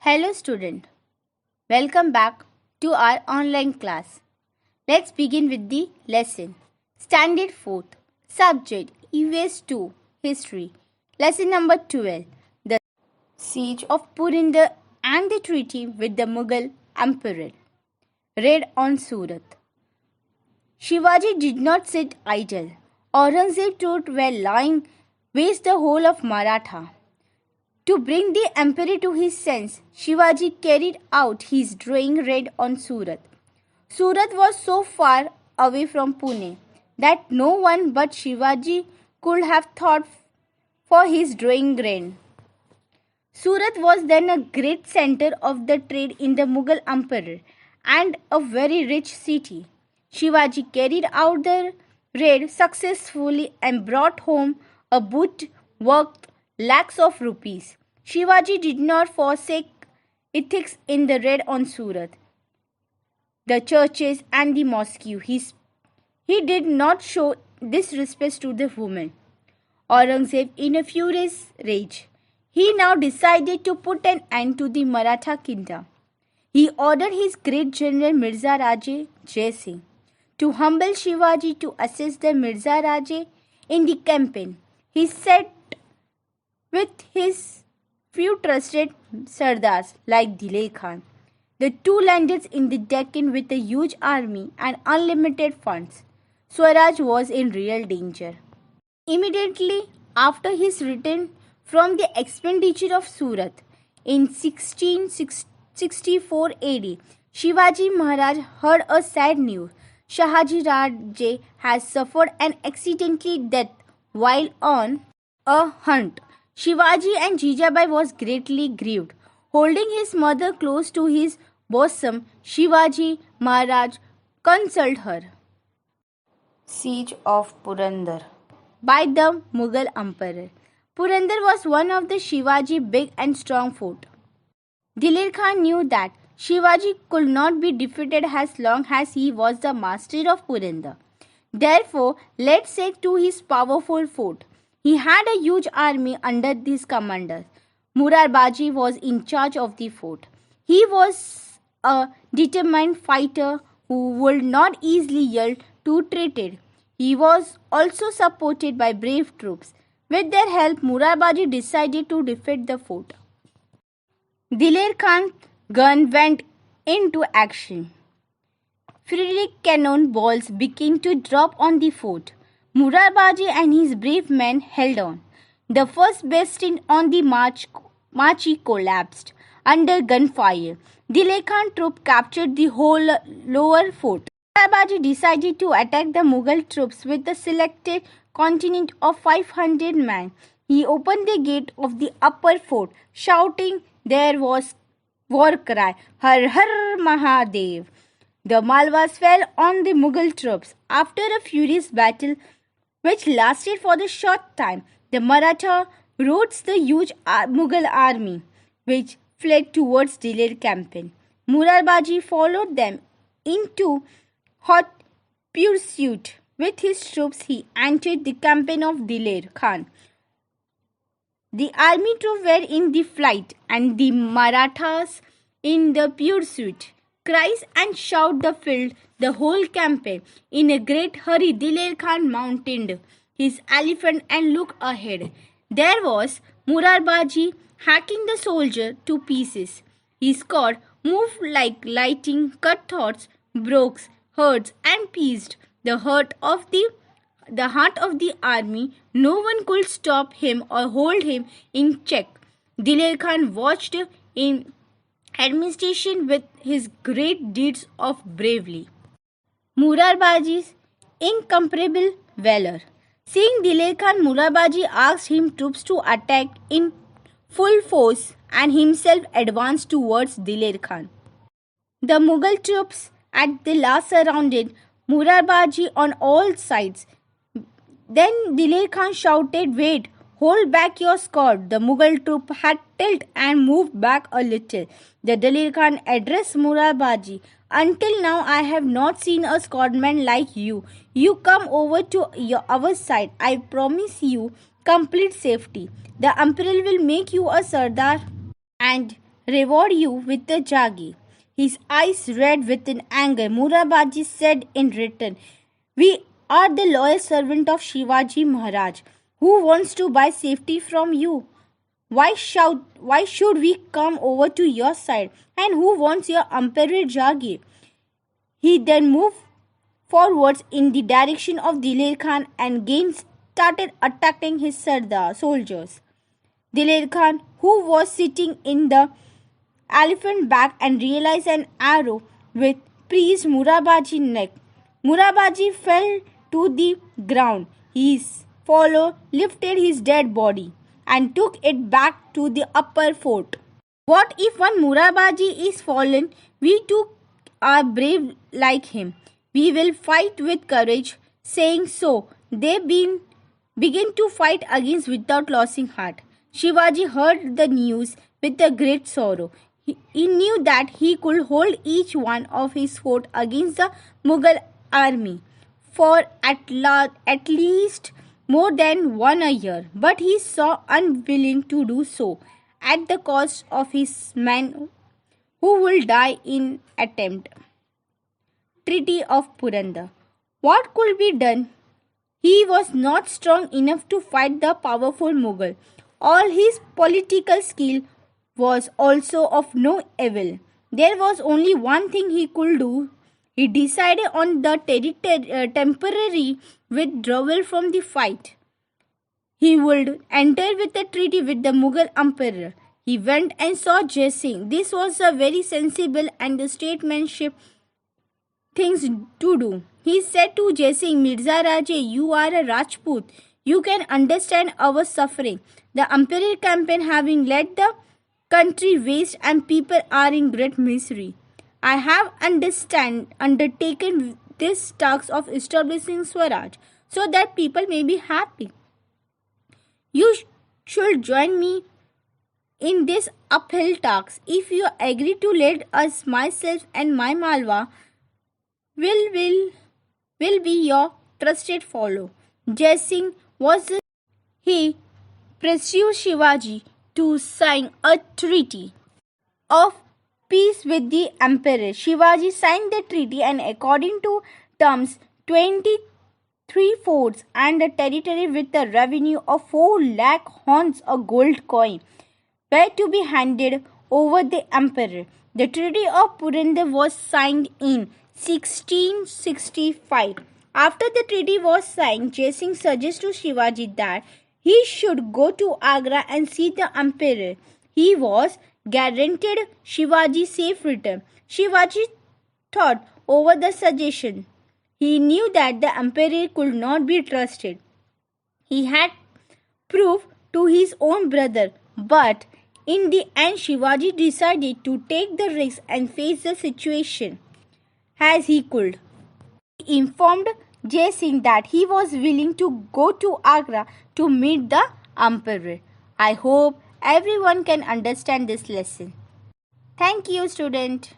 Hello student, welcome back to our online class. Let's begin with the lesson. Standard 4th, subject EVS 2, History. Lesson number 12, the Siege of Purandar and the Treaty with the Mughal Emperor. Read on Surat. Shivaji did not sit idle. Aurangzeb's troops were lying waste the whole of Maratha. To bring the emperor to his sense, Shivaji carried out his drawing read on Surat. Surat was so far away from Pune that no one but Shivaji could have thought for his drawing read. Surat was then a great center of the trade in the Mughal Emperor and a very rich city. Shivaji carried out the raid successfully and brought home a boot worth lakhs of rupees. Shivaji did not forsake ethics in the raid on Surat, the churches and the mosque. He did not show disrespect to the women. Aurangzeb, in a furious rage, he now decided to put an end to the Maratha kingdom. He ordered his great general Mirza Raje Jai Singh to humble Shivaji to assist the Mirza Raje in the campaign. He set with his few trusted Sardars like Diler Khan. The two landed in the Deccan with a huge army and unlimited funds. Swaraj was in real danger. Immediately after his return from the expenditure of Surat in 1664 AD, Shivaji Maharaj heard a sad news. Shahaji Raje has suffered an accidental death while on a hunt. Shivaji and Jijabai was greatly grieved. Holding his mother close to his bosom, Shivaji Maharaj consoled her. Siege of Purandar by the Mughal Emperor. Purandar was one of the Shivaji big and strong fort. Diler Khan knew that Shivaji could not be defeated as long as he was the master of Purandar. Therefore, led sail to his powerful fort. He had a huge army under his commanders. Murarbaji was in charge of the fort. He was a determined fighter who would not easily yield to treated. He was also supported by brave troops. With their help, Murarbaji decided to defeat the fort. Diler Khan's gun went into action. Frederick cannon balls began to drop on the fort. Murarbaji and his brave men held on. The first bastion on the march collapsed under gunfire. Diler Khan troops captured the whole lower fort. Murarbaji decided to attack the Mughal troops with a selected contingent of 500 men. He opened the gate of the upper fort, shouting there was war cry, Har Har Mahadev. The Malwas fell on the Mughal troops. After a furious battle, which lasted for a short time, the Maratha routed the huge Mughal army, which fled towards Diler campaign. Murarbaji followed them into hot pursuit. With his troops, he entered the campaign of Diler Khan. The army troops were in the flight, and the Marathas in the pursuit. Cries and shouts filled the whole campaign. In a great hurry, Diler Khan mounted his elephant and looked ahead. There was Murarbaji hacking the soldier to pieces. His squad moved like lightning, cut throats, broke herds, and pierced the heart of the army. No one could stop him or hold him in check. Diler Khan watched in administration with his great deeds of bravery. Murarbaji's incomparable valor. Seeing Diler Khan, Murarbaji asked him troops to attack in full force and himself advanced towards Diler Khan. The Mughal troops at the last surrounded Murarbaji on all sides. Then Diler Khan shouted, "Wait! Hold back your squad." The Mughal troop had tilted and moved back a little. The Diler Khan addressed Murarbaji. "Until now I have not seen a squadman like you. You come over to our side. I promise you complete safety. The Emperor will make you a Sardar and reward you with the jagi." His eyes red with anger, Murabaji said in return, "We are the loyal servant of Shivaji Maharaj. Who wants to buy safety from you? Why should we come over to your side? And who wants your Emperor Jagi?" He then moved forwards in the direction of Diler Khan and again started attacking his Sardar soldiers. Diler Khan, who was sitting in the elephant back and realized an arrow with priest Murabaji's neck. Murabaji fell to the ground. His follower lifted his dead body and took it back to the upper fort. What if one Murabaji is fallen? We too are brave like him. We will fight with courage. Saying so, they begin to fight against without losing heart. Shivaji heard the news with a great sorrow. He knew that he could hold each one of his fort against the Mughal army for at least more than 1 year, but he saw unwilling to do so at the cost of his men who will die in attempt. Treaty of Purandar. What could be done? He was not strong enough to fight the powerful Mughal. All his political skill was also of no avail. There was only one thing he could do. He decided on the temporary withdrawal from the fight. He would enter with a treaty with the Mughal Emperor. He went and saw Jai Singh. This was a very sensible and statesmanship things to do. He said to Jai Singh, "Mirza Raje, you are a Rajput. You can understand our suffering. The Emperor campaign having led the country waste and people are in great misery. I have undertaken this task of establishing Swaraj so that people may be happy. You should join me in this uphill task. If you agree to let us, myself and my Malwa will be your trusted follower." Jai Singh he pursued Shivaji to sign a treaty of peace with the emperor. Shivaji signed the treaty and according to terms 23 forts and a territory with a revenue of 4 lakh horns of gold coin were to be handed over the emperor. The Treaty of Purandar was signed in 1665. After the treaty was signed, Jai Singh suggested to Shivaji that he should go to Agra and see the emperor. He was guaranteed Shivaji's safe return. Shivaji thought over the suggestion. He knew that the emperor could not be trusted. He had proved to his own brother, but in the end Shivaji decided to take the risk and face the situation as he could. He informed Jai Singh that he was willing to go to Agra to meet the emperor. I hope everyone can understand this lesson. Thank you, student.